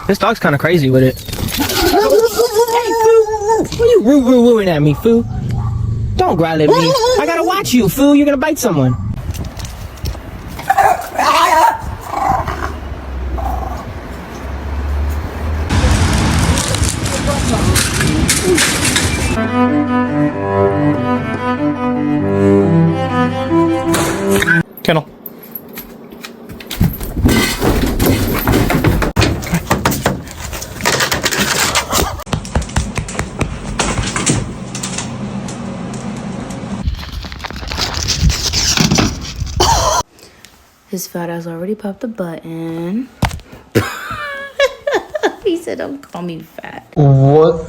This dog's kind of crazy with it. Hey, Foo! What you woo-woo-wooing at me, Foo? Don't growl at me. I gotta watch you, Foo. You're gonna bite someone. Kennel. His fat ass already popped the button. He said, don't call me fat. What